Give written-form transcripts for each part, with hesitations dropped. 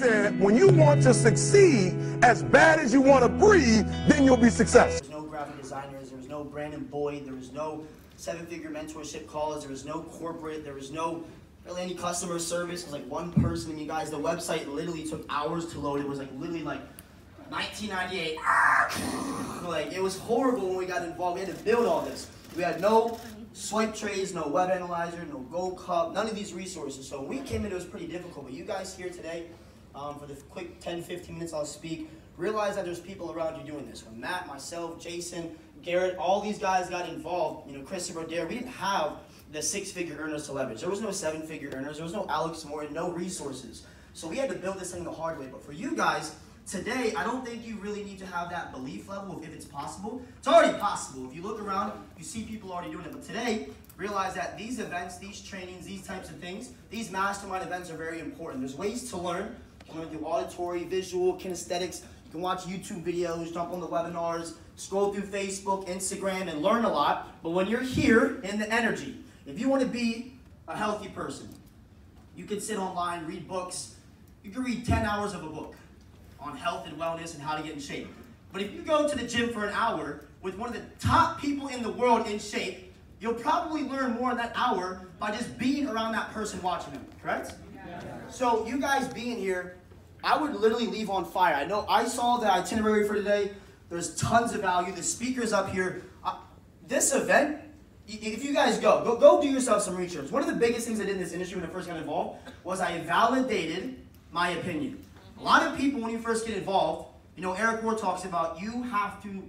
said, when you want to succeed as bad as you want to breathe, then you'll be successful. There was no graphic designers, there was no Brandon Boyd, there was no seven-figure mentorship calls, there was no corporate, there was no really any customer service. It was like one person. I mean, guys, the website literally took hours to load. It was like literally like 1998. Like, it was horrible when we got involved. We had to build all this. We had no swipe trays, no web analyzer, no Gold Cup, none of these resources. So when we came in, it was pretty difficult. But you guys here today, for the quick 10, 15 minutes I'll speak, realize that there's people around you doing this. When Matt, myself, Jason, Garrett, all these guys got involved, you know, Christopher Dare, we didn't have the six-figure earners to leverage. There was no seven-figure earners. There was no Alex Morton, no resources. So we had to build this thing the hard way. But for you guys, today, I don't think you really need to have that belief level of if it's possible. It's already possible. If you look around, you see people already doing it. But today, realize that these events, these trainings, these types of things, these mastermind events are very important. There's ways to learn. You can learn through auditory, visual, kinesthetics. You can watch YouTube videos, jump on the webinars, scroll through Facebook, Instagram, and learn a lot. But when you're here in the energy, if you want to be a healthy person, you can sit online, read books. You can read 10 hours of a book on health and wellness and how to get in shape. But if you go to the gym for an hour with one of the top people in the world in shape, you'll probably learn more in that hour by just being around that person watching them, correct? Yeah. So you guys being here, I would literally leave on fire. I know I saw the itinerary for today. There's tons of value. The speakers up here. This event, if you guys go do yourself some research. One of the biggest things I did in this industry when I first got involved was I validated my opinion. A lot of people, when you first get involved, you know, Eric Ward talks about you have to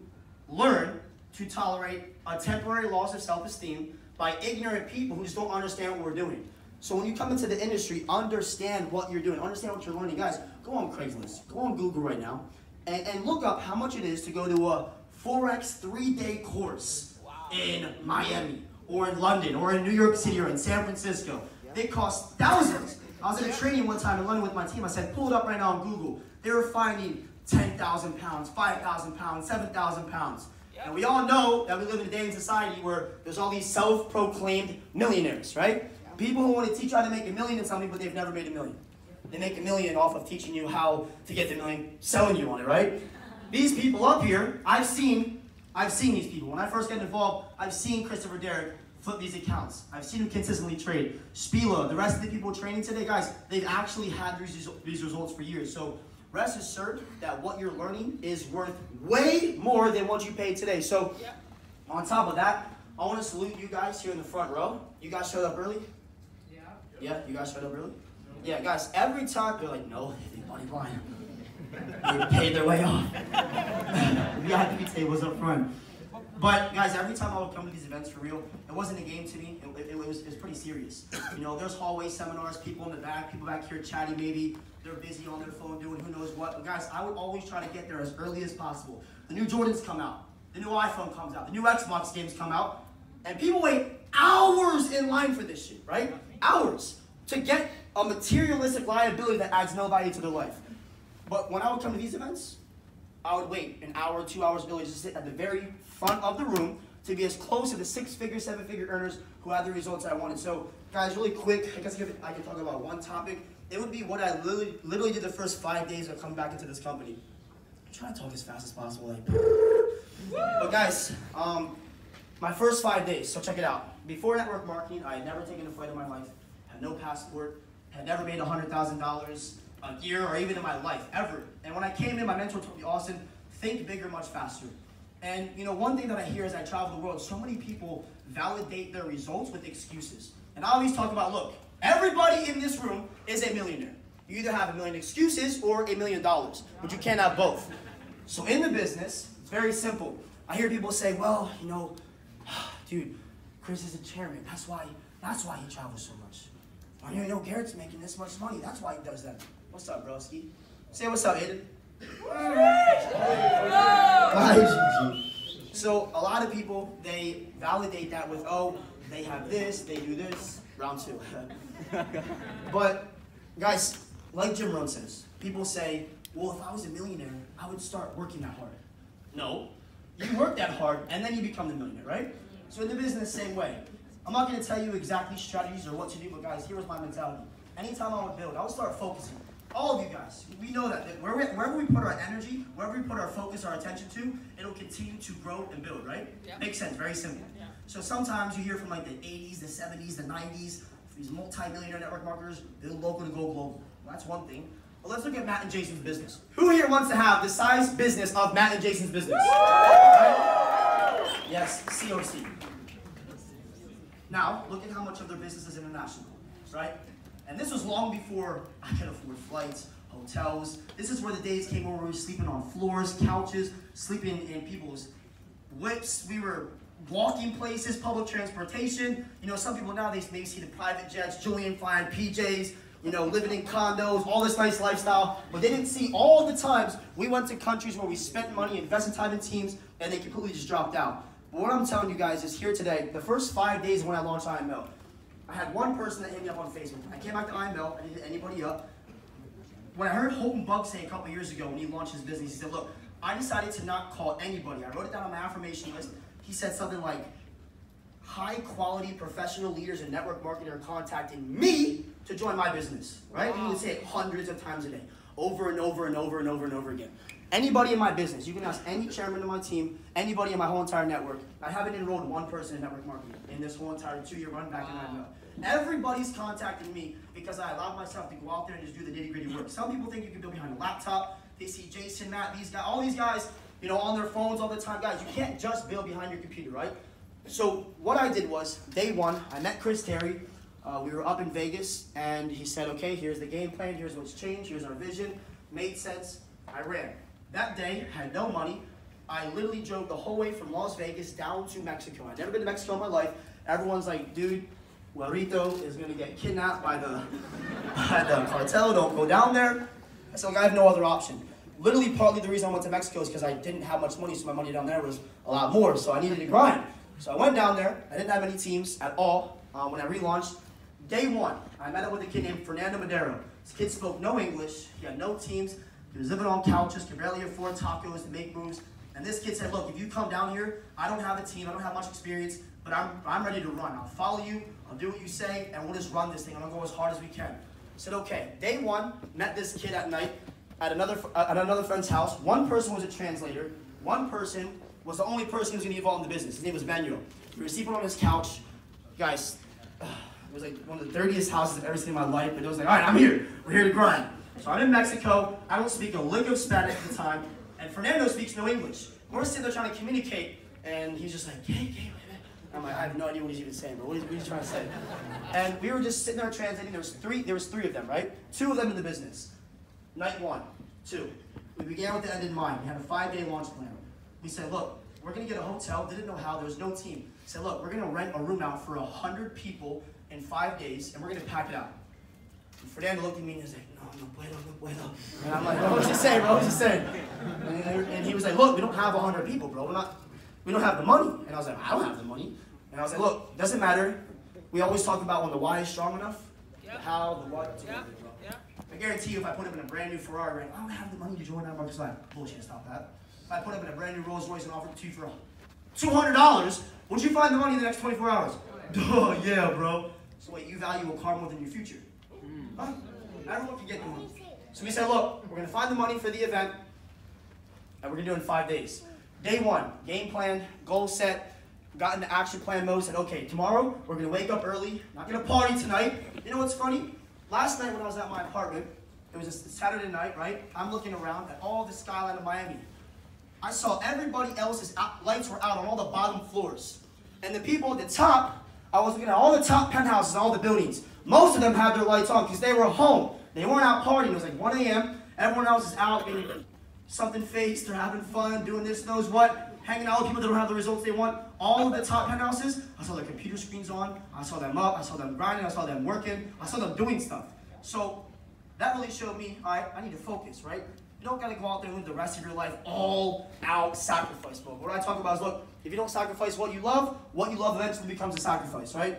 learn to tolerate a temporary loss of self-esteem by ignorant people who just don't understand what we're doing. So when you come into the industry, understand what you're doing, understand what you're learning. Guys, go on Craigslist, go on Google right now, and look up how much it is to go to a forex 3-day course in Miami, or in London, or in New York City, or in San Francisco. They cost thousands. I was at a training one time in London with my team. I said, pull it up right now on Google. They were finding 10,000 pounds, 5,000 pounds, 7,000 pounds. And we all know that we live in a day in society where there's all these self-proclaimed millionaires, right? People who want to teach you how to make $1 million in something, but they've never made $1 million. They make $1 million off of teaching you how to get the $1 million, selling you on it, right? These people up here, I've seen these people. When I first got involved, I've seen Christopher Derrick flip these accounts. I've seen him consistently trade. Spila, the rest of the people training today, guys, they've actually had these results for years. So rest assured that what you're learning is worth way more than what you paid today. So on top of that, I want to salute you guys here in the front row. You guys showed up early? Yeah, you guys showed up early? Yeah, guys, every time, they're like, no, they think money blind. They paid their way off. VIP tables up front. But guys, every time I would come to these events for real, it wasn't a game to me. It was pretty serious. You know, there's hallway seminars, people in the back, people back here chatting maybe. They're busy on their phone doing who knows what. But guys, I would always try to get there as early as possible. The new Jordans come out. The new iPhone comes out. The new Xbox games come out. And people wait hours in line for this shit, right? Hours to get a materialistic liability that adds no value to their life. But when I would come to these events, I would wait an hour, 2 hours early to sit at the very front of the room to be as close to the 6-figure, 7-figure earners who had the results I wanted. So, guys, really quick, I guess I can talk about one topic. It would be what I literally did the first 5 days of coming back into this company. I'm trying to talk as fast as possible. Like, but guys, my first 5 days, so check it out. Before network marketing, I had never taken a flight in my life, had no passport, had never made $100,000 a year or even in my life, ever. And when I came in, my mentor told me, Austin, think bigger much faster. And you know, one thing that I hear as I travel the world, so many people validate their results with excuses. And I always talk about, look, everybody in this room is a millionaire. You either have $1 million excuses or $1 million, but you can't have both. So in the business, it's very simple. I hear people say, well, you know, dude, Chris is a chairman. That's why he travels so much. Well, you know, Garrett's making this much money. That's why he does that. What's up, broski? Say what's up, Aiden. So a lot of people, they validate that with, oh, they have this, they do this. Round two. But guys, like Jim Rohn says, people say, well, if I was a millionaire, I would start working that hard. No, you work that hard and then you become the millionaire, right? So in the business, same way. I'm not going to tell you exactly strategies or what to do, but guys, here was my mentality. Anytime I would build, I would start focusing. All of you guys, know that wherever we put our energy, wherever we put our focus, our attention to, it'll continue to grow and build, right? Yep. Makes sense, very simple. Yeah. So sometimes you hear from like the 80s, the 70s, the 90s, these multi-millionaire network marketers, build local to go global. Well, that's one thing. But let's look at Matt and Jason's business. Who here wants to have the size business of Matt and Jason's business? Right? Yes, COC. Now, look at how much of their business is international, right? And this was long before I could afford flights, hotels. This is where the days came where we were sleeping on floors, couches, sleeping in people's whips. We were walking places, public transportation. You know, some people nowadays may see the private jets, Julian flying PJs, you know, living in condos, all this nice lifestyle. But they didn't see all the times we went to countries where we spent money, invested time in teams, and they completely just dropped out. But what I'm telling you guys is here today, the first 5 days when I launched IML, I had one person that hit me up on Facebook. I came back to IML, I didn't hit anybody up. When I heard Houghton Buck say a couple years ago when he launched his business, he said, look, I decided to not call anybody. I wrote it down on my affirmation list. He said something like, high quality professional leaders in network marketing are contacting me to join my business, right? Wow. You can say it hundreds of times a day, over and over and over and over and over again. Anybody in my business, you can ask any chairman of my team, anybody in my whole entire network. I haven't enrolled one person in network marketing in this whole entire 2-year run back in IML. Everybody's contacting me because I allowed myself to go out there and just do the nitty-gritty work. Some people think you can build behind a laptop. They see Jason, Matt, these guys, all these guys, you know, on their phones all the time. Guys, you can't just build behind your computer, right? So what I did was, day one, I met Chris Terry. We were up in Vegas, and he said, okay, here's the game plan, here's what's changed, here's our vision. Made sense. I ran. That day, had no money. I literally drove the whole way from Las Vegas down to Mexico. I'd never been to Mexico in my life. Everyone's like, dude, Guarito is going to get kidnapped by the cartel. Don't go down there. I said, look, I have no other option. Literally, partly the reason I went to Mexico is because I didn't have much money, so my money down there was a lot more, so I needed to grind. So I went down there. I didn't have any teams at all when I relaunched. Day one, I met up with a kid named Fernando Madero. This kid spoke no English. He had no teams. He was living on couches, could barely afford tacos to make moves. And this kid said, look, if you come down here, I don't have a team, I don't have much experience, but I'm ready to run. I'll follow you, I'll do what you say, and we'll just run this thing. I'm gonna go as hard as we can. I said, okay. Day one, met this kid at night at another friend's house. One person was a translator. One person was the only person who was gonna be involved in the business. His name was Manuel. We were sleeping on his couch. Guys, it was like one of the dirtiest houses I've ever seen in my life, but it was like, all right, I'm here. We're here to grind. So I'm in Mexico. I don't speak a lick of Spanish at the time, and Fernando speaks no English. We're sitting there trying to communicate, and he's just like, hey. I'm like, I have no idea what he's even saying, but what is he trying to say? And we were just sitting there translating. There was three of them, right? 2 of them in the business. Night 1, 2. We began with the end in mind. We had a 5-day launch plan. We said, look, we're going to get a hotel. Didn't know how. There was no team. Said, look, we're going to rent a room out for 100 people in 5 days, and we're going to pack it out. And Fernando looked at me and he was like, no puedo. And I'm like, what was he saying, bro? What was he saying? And he was like, look, we don't have 100 people, bro. We don't have the money. And I was like, I don't have the money. And I was like, look, doesn't matter. We always talk about when the why is strong enough, the how, the what, I guarantee you if I put him in a brand new Ferrari, right, I don't have the money to join that market. Like, bullshit, stop that. If I put him in a brand new Rolls Royce and offered it to you for $200, would you find the money in the next 24 hours? Oh, yeah, bro. So wait, you value a car more than your future. Huh? Everyone can get the money. So we said, look, we're going to find the money for the event, and we're going to do it in 5 days. Day 1, game plan, goal set, got into action plan mode, said, okay, tomorrow we're going to wake up early, not going to party tonight. You know what's funny? Last night when I was at my apartment, it was a Saturday night, right? I'm looking around at all the skyline of Miami. I saw everybody else's lights were out on all the bottom floors. And the people at the top, I was looking at all the top penthouses, all the buildings. Most of them had their lights on because they were home. They weren't out partying. It was like 1 a.m. Everyone else is out getting something faced. They're having fun, doing this, knows what, hanging out with people that don't have the results they want. All of the top penthouses, I saw their computer screens on. I saw them up. I saw them grinding. I saw them working. I saw them doing stuff. So that really showed me, all right, I need to focus, right? You don't got to go out there and live the rest of your life all out sacrifice mode. What I talk about is, look, if you don't sacrifice what you love eventually becomes a sacrifice, right?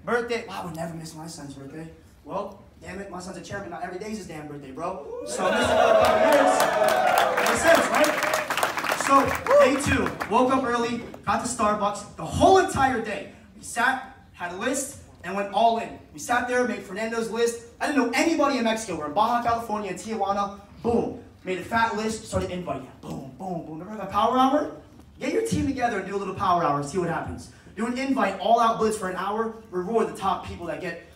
Birthday, wow, I would never miss my son's birthday. Well, damn it, my son's a chairman, not every day is his damn birthday, bro. So missing another couple years. Makes sense, right? So, day 2, woke up early, got to Starbucks, the whole entire day. We sat, had a list, and went all in. We sat there, made Fernando's list, I didn't know anybody in Mexico. We're in Baja California, and Tijuana. Boom. Made a fat list, started inviting. Boom, boom, boom. Remember that power hour? Get your team together and do a little power hour and see what happens. Do an invite, all-out blitz for an hour. Reward the top people that get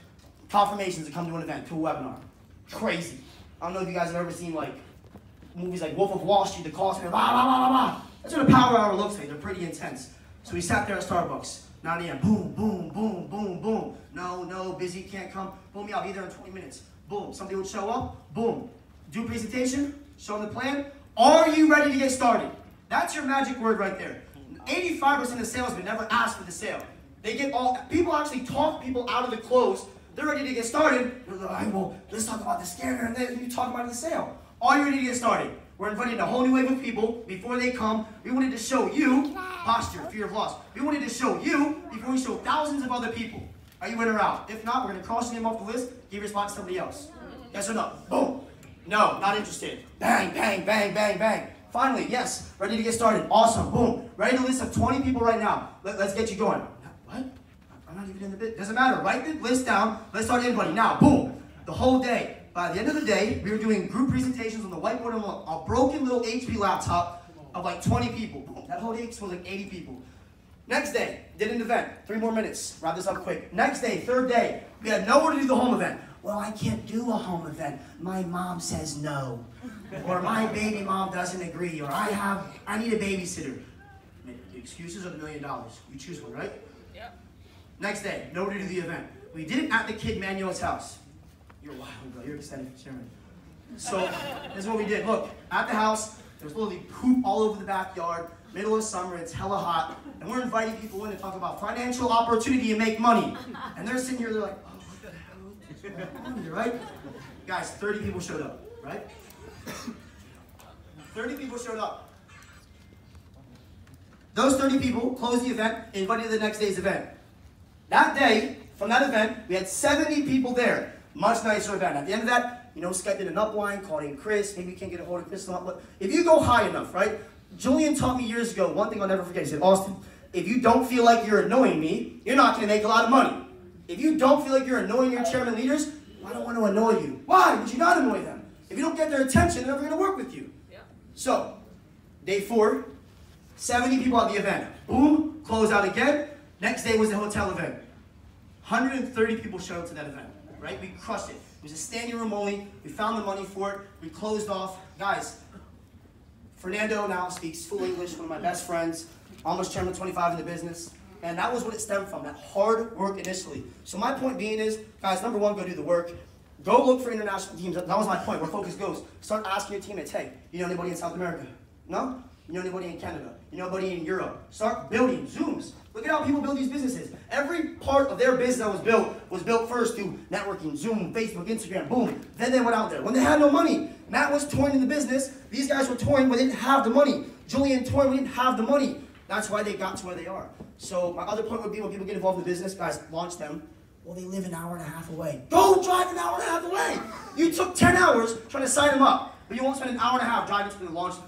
confirmations to come to an event, to a webinar. Crazy. I don't know if you guys have ever seen like movies like Wolf of Wall Street, the calls, blah, blah, blah, blah. That's what a power hour looks like. They're pretty intense. So we sat there at Starbucks. 9 a.m. Boom, boom, boom, boom, boom. No, busy, can't come. Boom, yeah, I'll be there in 20 minutes. Boom, somebody would show up. Boom. Do a presentation, show them the plan. Are you ready to get started? That's your magic word right there. 85% of salesmen never ask for the sale. They get people actually talk people out of the close. They're ready to get started. They're like, well, let's talk about the scanner and then you talk about the sale. Are you ready to get started? We're inviting a whole new wave of people before they come. We wanted to show you posture, fear of loss. We wanted to show you before we show thousands of other people. Are you in or out? If not, we're going to cross your name off the list, give your spot to somebody else. Yes or no? Boom. No, not interested. Bang, bang, bang, bang, bang. Finally, yes, ready to get started. Awesome, boom. Write a list of 20 people right now. Let's get you going. What? I'm not even in the bit. Doesn't matter. Write the list down. Let's start inviting. Now, boom. The whole day. By the end of the day, we were doing group presentations on the whiteboard on a broken little HP laptop of like 20 people. Boom. That whole day was like 80 people. Next day, did an event. 3 more minutes. Wrap this up quick. Next day, third day, we had nowhere to do the home event. Well, I can't do a home event. My mom says no. Or my baby mom doesn't agree. Or I need a babysitter. The excuses are $1 million. You choose one, right? Yep. Next day, nowhere to do the event. We did it at the kid Manuel's house. You're wild, bro. You're excited for chairman. So, this is what we did. Look, at the house, there's literally poop all over the backyard. Middle of summer, it's hella hot. And we're inviting people in to talk about financial opportunity and make money. And they're sitting here, they're like, oh, what the hell is going on here, right? Guys, 30 people showed up, right? 30 people showed up. Those 30 people closed the event, invited to the next day's event. That day, from that event, we had 70 people there. Much nicer event. At the end of that, you know, Skype did an upline, called in Chris. Maybe you can't get a hold of Chris. But if you go high enough, right? Julian taught me years ago, one thing I'll never forget. He said, Austin, if you don't feel like you're annoying me, you're not going to make a lot of money. If you don't feel like you're annoying your chairman leaders, I don't want to annoy you. Why would you not annoy them? If you don't get their attention, they're never going to work with you. Yeah. So, day 4, 70 people at the event. Boom, close out again. Next day was the hotel event. 130 people showed up to that event. Right? We crushed it. It was a standing room only. We found the money for it. We closed off. Guys, Fernando now speaks full English, one of my best friends, almost chairman 25 in the business. And that was what it stemmed from, that hard work initially. So my point being is, guys, number 1, go do the work. Go look for international teams. That was my point, where focus goes. Start asking your teammates, hey, you know anybody in South America? No? You know anybody in Canada? You know anybody in Europe? Start building Zooms. Look at how people build these businesses. Every part of their business that was built first through networking, Zoom, Facebook, Instagram, boom. Then they went out there. When they had no money, Matt was touring in the business. These guys were touring when they didn't have the money. Julian touring when they didn't have the money. That's why they got to where they are. So my other point would be, when people get involved in the business, guys, launch them. Well, they live an hour and a half away. Go drive an hour and a half away. You took 10 hours trying to sign them up, but you won't spend an hour and a half driving to them and launch them.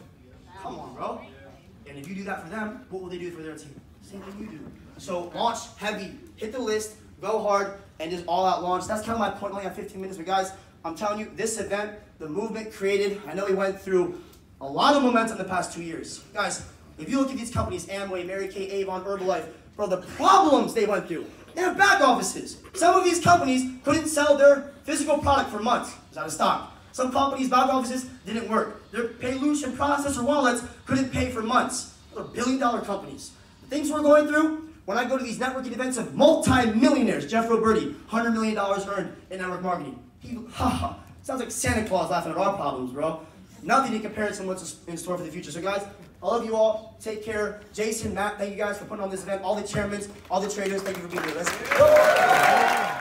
Come on, bro. And if you do that for them, what will they do for their team? Same thing you do. So launch heavy, hit the list, go hard, and just all out launch. That's kind of my point. I only have 15 minutes, but guys, I'm telling you, this event, the movement created, I know we went through a lot of momentum the past 2 years. Guys, if you look at these companies, Amway, Mary Kay, Avon, Herbalife, bro, the problems they went through. They have back offices. Some of these companies couldn't sell their physical product for months. It was out of stock. Some companies' back offices didn't work. Their Payloosh and processor wallets couldn't pay for months. They're billion-dollar companies. The things we're going through, when I go to these networking events of multi-millionaires, Jeff Roberti, $100 million earned in network marketing. Sounds like Santa Claus laughing at our problems, bro. Nothing in comparison to what's in store for the future. So guys, I love you all. Take care. Jason, Matt, thank you guys for putting on this event. All the chairmen, all the traders, thank you for being here. Let's go.